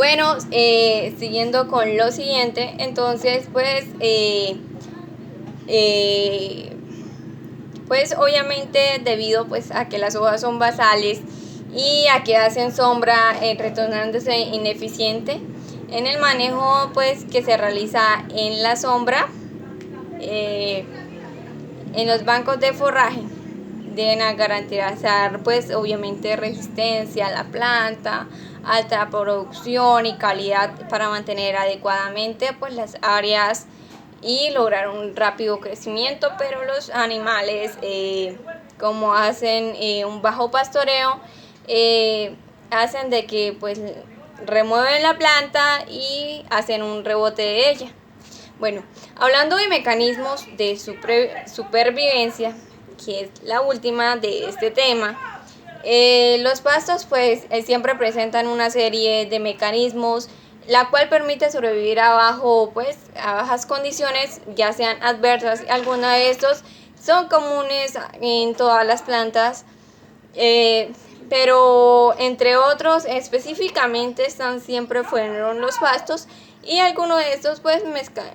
Bueno, siguiendo con lo siguiente, entonces pues obviamente debido pues a que las hojas son basales y a que hacen sombra, retornándose ineficiente en el manejo pues que se realiza en la sombra, eh, en los bancos de forraje deben garantizar pues obviamente resistencia a la planta, alta producción y calidad para mantener adecuadamente pues las áreas y lograr un rápido crecimiento. Pero los animales, como hacen un bajo pastoreo, hacen de que pues remueven la planta y hacen un rebote de ella. Bueno, hablando de mecanismos de supervivencia, que es la última de este tema, los pastos pues siempre presentan una serie de mecanismos la cual permite sobrevivir a bajas condiciones, ya sean adversas. Algunos de estos son comunes en todas las plantas, pero entre otros específicamente fueron los pastos. Y algunos de estos pues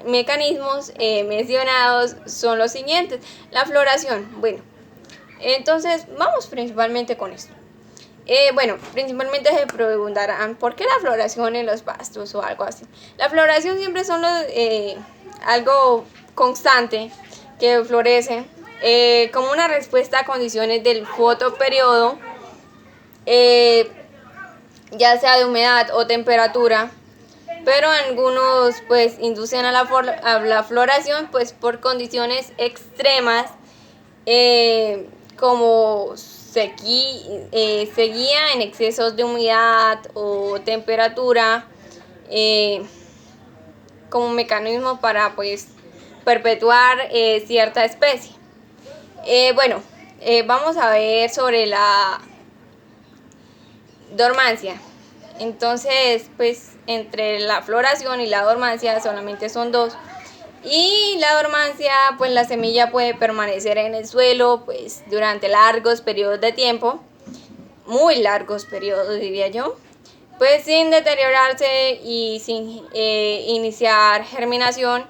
mecanismos mencionados son los siguientes. La floración. Bueno, entonces vamos principalmente con esto. Principalmente se preguntarán por qué la floración en los pastos o algo así. La floración siempre son algo constante que florece como una respuesta a condiciones del fotoperiodo, ya sea de humedad o temperatura. Pero algunos pues inducen a la floración pues por condiciones extremas, como sequía en excesos de humedad o temperatura, como mecanismo para pues perpetuar cierta especie. Vamos a ver sobre la dormancia. Entonces pues entre la floración y la dormancia solamente son dos. Y la dormancia, pues la semilla puede permanecer en el suelo pues durante largos periodos de tiempo, muy largos periodos diría yo, pues sin deteriorarse y sin iniciar germinación.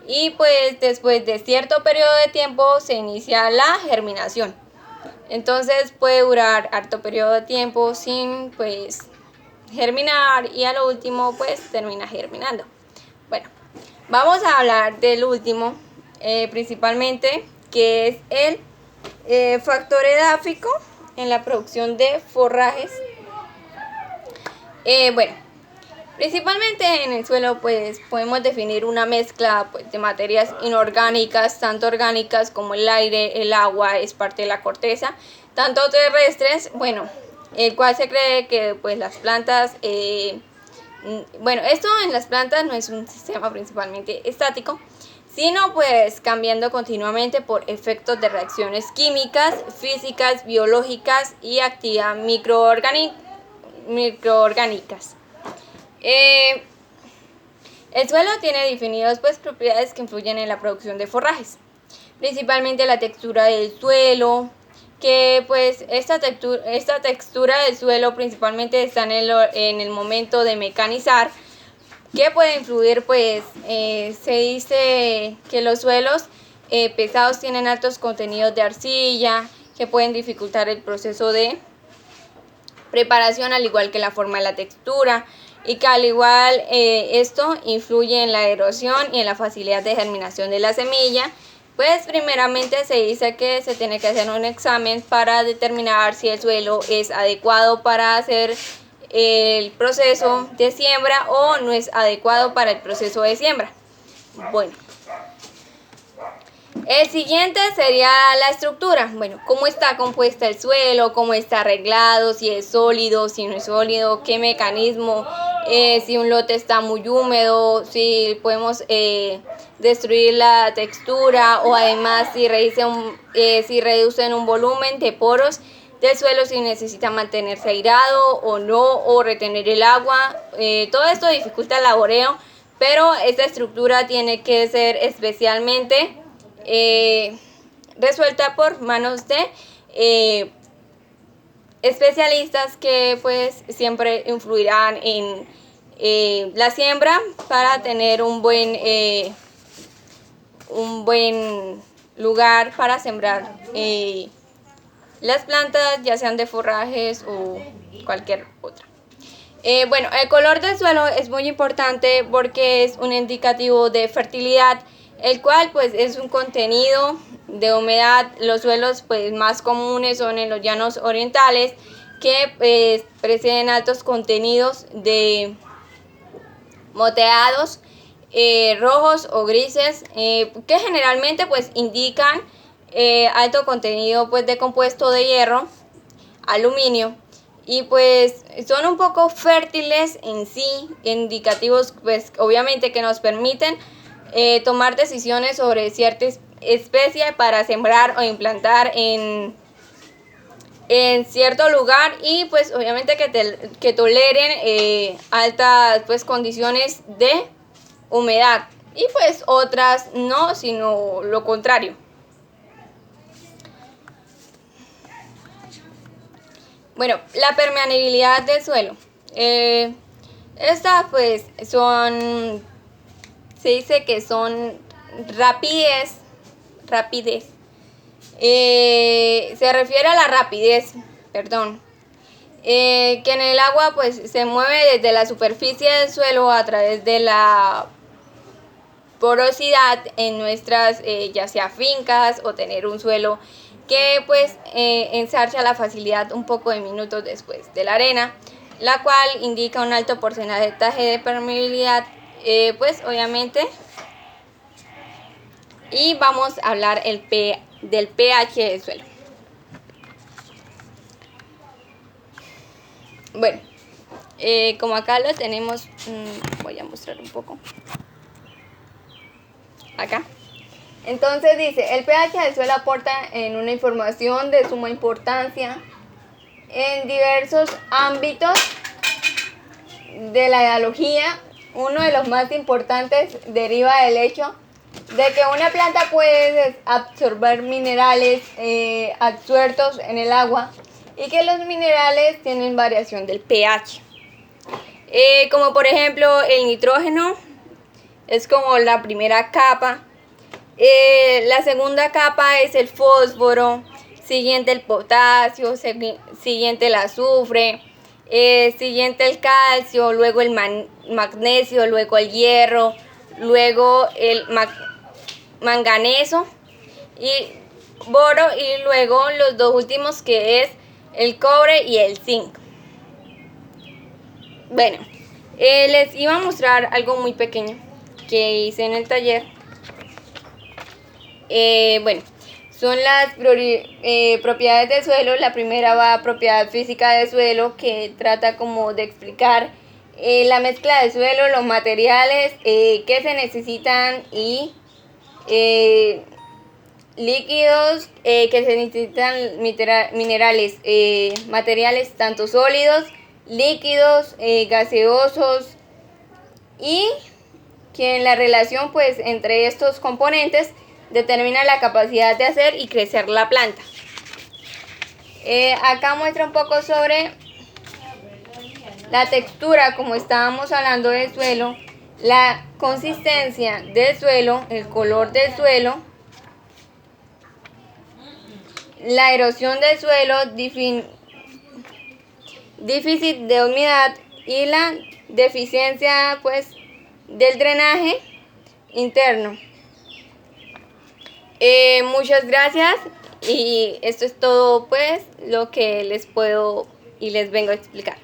Y pues después de cierto periodo de tiempo se inicia la germinación. Entonces puede durar harto periodo de tiempo sin pues germinar, y a lo último pues termina germinando. Bueno, vamos a hablar del último, principalmente, que es el factor edáfico en la producción de forrajes. Principalmente en el suelo pues podemos definir una mezcla pues, de materias inorgánicas, tanto orgánicas como el aire, el agua es parte de la corteza, tanto terrestres, el cual se cree que pues las plantas, esto en las plantas no es un sistema principalmente estático, sino pues cambiando continuamente por efectos de reacciones químicas, físicas, biológicas y actividad microorgánicas. El suelo tiene definidas pues propiedades que influyen en la producción de forrajes, principalmente la textura del suelo, que pues esta textura del suelo principalmente está en el momento de mecanizar, que puede influir pues se dice que los suelos pesados tienen altos contenidos de arcilla, que pueden dificultar el proceso de preparación, al igual que la forma de la textura, y que al igual esto influye en la erosión y en la facilidad de germinación de la semilla. Pues primeramente se dice que se tiene que hacer un examen para determinar si el suelo es adecuado para hacer el proceso de siembra o no es adecuado para el proceso de siembra. Bueno, el siguiente sería la estructura. Cómo está compuesta el suelo, cómo está arreglado, si es sólido, si no es sólido, qué mecanismo, si un lote está muy húmedo, si podemos destruir la textura, o además si reducen un volumen de poros del suelo, si necesita mantenerse airado o no, o retener el agua. Todo esto dificulta el laboreo, pero esta estructura tiene que ser especialmente resuelta por manos de especialistas, que pues siempre influirán en la siembra para tener un buen lugar para sembrar las plantas, ya sean de forrajes o cualquier otra. Bueno, el color del suelo es muy importante porque es un indicativo de fertilidad, el cual pues es un contenido de humedad. Los suelos pues más comunes son en los llanos orientales, que presenten altos contenidos de moteados rojos o grises, que generalmente pues indican alto contenido pues de compuesto de hierro, aluminio, y pues son un poco fértiles en sí, indicativos pues obviamente que nos permiten tomar decisiones sobre cierta especie para sembrar o implantar en cierto lugar, y pues obviamente que toleren altas pues condiciones de humedad, y pues otras no, sino lo contrario. Bueno, la permeabilidad del suelo. Estas pues se dice que son rapidez. Se refiere a la rapidez, perdón, que en el agua pues se mueve desde la superficie del suelo a través de la porosidad en nuestras ya sea fincas, o tener un suelo que pues ensarcha la facilidad un poco de minutos después de la arena, la cual indica un alto porcentaje de permeabilidad, pues obviamente. Y vamos a hablar del pH del suelo. Bueno, como acá lo tenemos, voy a mostrar un poco acá. Entonces dice, el pH del suelo aporta en una información de suma importancia en diversos ámbitos de la ecología. Uno de los más importantes deriva del hecho de que una planta puede absorber minerales absueltos en el agua, y que los minerales tienen variación del pH. Como por ejemplo el nitrógeno es como la primera capa. La segunda capa es el fósforo, siguiente el potasio, siguiente el azufre, siguiente el calcio, luego el magnesio, luego el hierro, luego el manganeso y boro, y luego los dos últimos, que es el cobre y el zinc. Bueno, les iba a mostrar algo muy pequeño que hice en el taller. Bueno, son las propiedades del suelo. La primera va a propiedad física del suelo, que trata como de explicar la mezcla del suelo, los materiales que se necesitan, y líquidos que se necesitan, minerales, materiales tanto sólidos, líquidos, gaseosos, y que en la relación pues entre estos componentes determina la capacidad de hacer y crecer la planta. Acá muestra un poco sobre la textura, como estábamos hablando del suelo, la consistencia del suelo, el color del suelo, la erosión del suelo, déficit de humedad, y la deficiencia pues del drenaje interno. Muchas gracias, y esto es todo pues lo que les puedo y les vengo a explicar.